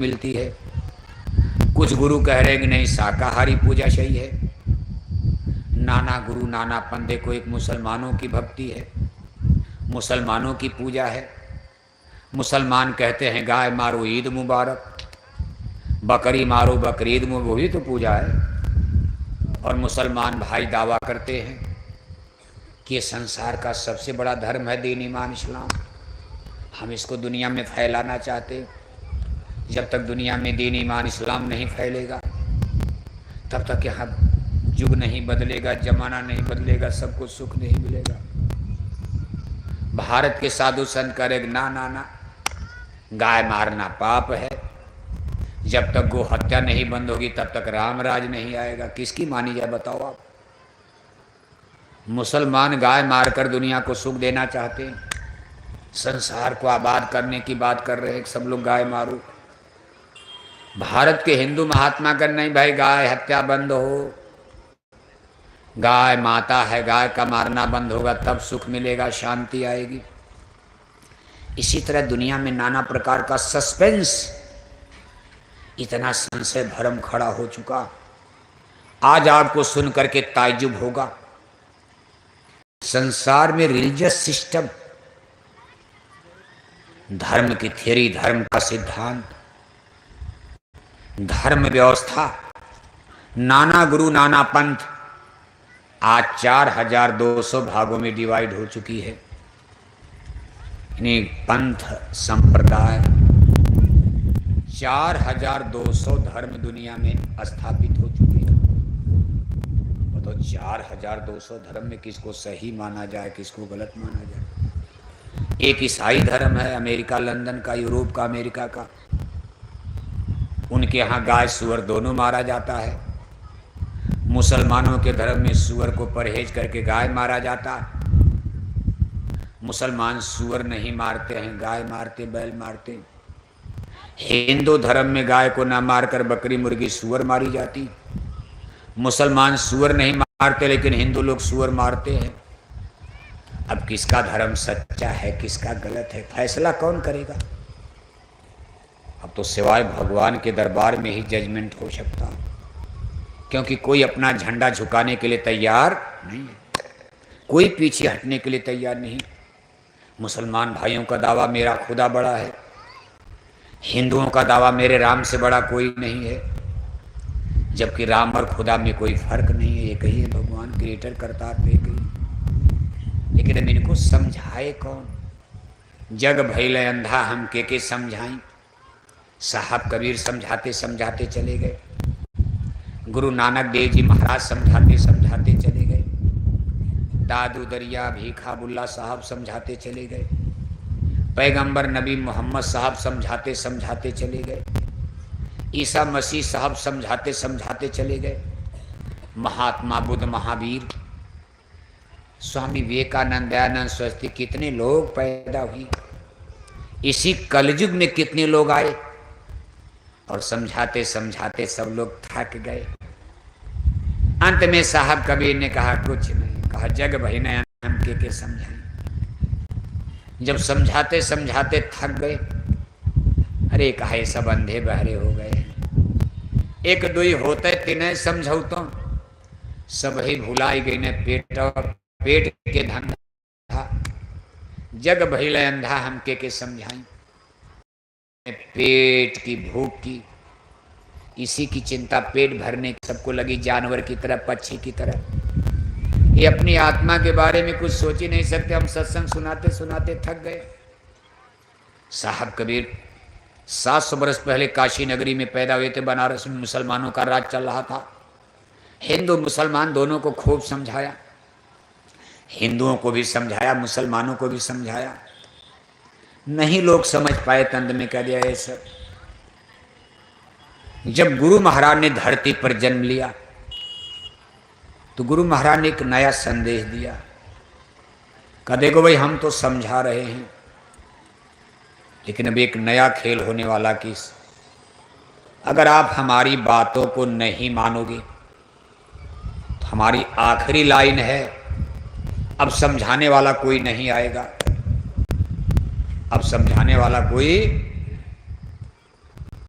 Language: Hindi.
मिलती है। कुछ गुरु कह रहे हैं कि नहीं, शाकाहारी पूजा सही है। नाना गुरु नाना पंथ, देखो एक मुसलमानों की भक्ति है, मुसलमानों की पूजा है। मुसलमान कहते हैं गाय मारो ईद मुबारक, बकरी मारो बकरीद मुबारक, वही तो पूजा है। और मुसलमान भाई दावा करते हैं कि ये संसार का सबसे बड़ा धर्म है दीन ईमान इस्लाम, हम इसको दुनिया में फैलाना चाहते। जब तक दुनिया में दीन ईमान इस्लाम नहीं फैलेगा तब तक यहाँ युग नहीं बदलेगा, जमाना नहीं बदलेगा, सबको सुख नहीं मिलेगा। भारत के साधु संत करेंगे ना ना ना, गाय मारना पाप है। जब तक गो हत्या नहीं बंद होगी तब तक राम राज नहीं आएगा। किसकी मानी जाए बताओ आप? मुसलमान गाय मारकर दुनिया को सुख देना चाहते हैं, संसार को आबाद करने की बात कर रहे हैं, सब लोग गाय मारो। भारत के हिंदू महात्मा कर नहीं भाई, गाय हत्या बंद हो, गाय माता है, गाय का मारना बंद होगा तब सुख मिलेगा, शांति आएगी। इसी तरह दुनिया में नाना प्रकार का सस्पेंस, इतना संशय भरम खड़ा हो चुका। आज आपको सुन करके ताज्जुब होगा, संसार में रिलीजियस सिस्टम, धर्म की थ्योरी, धर्म का सिद्धांत, धर्म व्यवस्था, नाना गुरु नाना पंथ आज 4200 भागों में डिवाइड हो चुकी है। यानी पंथ संप्रदाय 4200 धर्म दुनिया में स्थापित हो चुके हैं। तो 4200 धर्म में किसको सही माना जाए, किसको गलत माना जाए? एक ईसाई धर्म है, अमेरिका लंदन का, यूरोप का, अमेरिका का, उनके यहाँ गाय सुअर दोनों मारा जाता है। मुसलमानों के धर्म में सुअर को परहेज करके गाय मारा जाता है। मुसलमान सुअर नहीं मारते हैं, गाय मारते, बैल मारते। हिंदू धर्म में गाय को ना मारकर बकरी मुर्गी सुअर मारी जाती। मुसलमान सुअर नहीं मारते लेकिन हिंदू लोग सुअर मारते हैं। अब किसका धर्म सच्चा है, किसका गलत है, फैसला कौन करेगा? अब तो सिवाय भगवान के दरबार में ही जजमेंट हो सकता, क्योंकि कोई अपना झंडा झुकाने के लिए तैयार नहीं है, कोई पीछे हटने के लिए तैयार नहीं। मुसलमान भाइयों का दावा मेरा खुदा बड़ा है, हिंदुओं का दावा मेरे राम से बड़ा कोई नहीं है, जबकि राम और खुदा में कोई फर्क नहीं है, एक ही है भगवान, क्रिएटर करता है एक ही। लेकिन अब इनको समझाए कौन? जग भइले अंधा हम के समझाई। साहब कबीर समझाते समझाते चले गए, गुरु नानक देव जी महाराज समझाते समझाते चले गए, दादू दरिया भीखा बुल्ला साहब समझाते चले गए, पैगंबर नबी मोहम्मद साहब समझाते समझाते चले गए, ईसा मसीह साहब समझाते समझाते चले गए, महात्मा बुद्ध, महावीर, स्वामी विवेकानंद, दयानंद सरस्वती, कितने लोग पैदा हुए। इसी कलयुग में कितने लोग आए और समझाते समझाते सब लोग थक गए। अंत में साहब कबीर ने कहा कुछ नहीं, कहा जग भई नयन हम के समझाएं। जब समझाते समझाते थक गए, अरे कहा सब अंधे बहरे हो गए, एक दुई होते तिन्हें समझौ तो सब ही भुलाई गई ने पेट के धंधा। जग भइले अंधा हम के समझाई। पेट की भूख की, इसी की चिंता, पेट भरने की सबको लगी, जानवर की तरह, पक्षी की तरह। ये अपनी आत्मा के बारे में कुछ सोच ही नहीं सकते। हम सत्संग सुनाते सुनाते थक गए। साहब कबीर 700 वर्ष पहले काशी नगरी में पैदा हुए थे। बनारस में मुसलमानों का राज चल रहा था। हिंदू मुसलमान दोनों को खूब समझाया, हिंदुओं को भी समझाया, मुसलमानों को भी समझाया। नहीं लोग समझ पाए, तंद में कह दिया ये सब। जब गुरु महाराज ने धरती पर जन्म लिया तो गुरु महाराज ने एक नया संदेश दिया। कहा देखो भाई, हम तो समझा रहे हैं लेकिन अब एक नया खेल होने वाला कि अगर आप हमारी बातों को नहीं मानोगे तो हमारी आखिरी लाइन है, अब समझाने वाला कोई नहीं आएगा, अब समझाने वाला कोई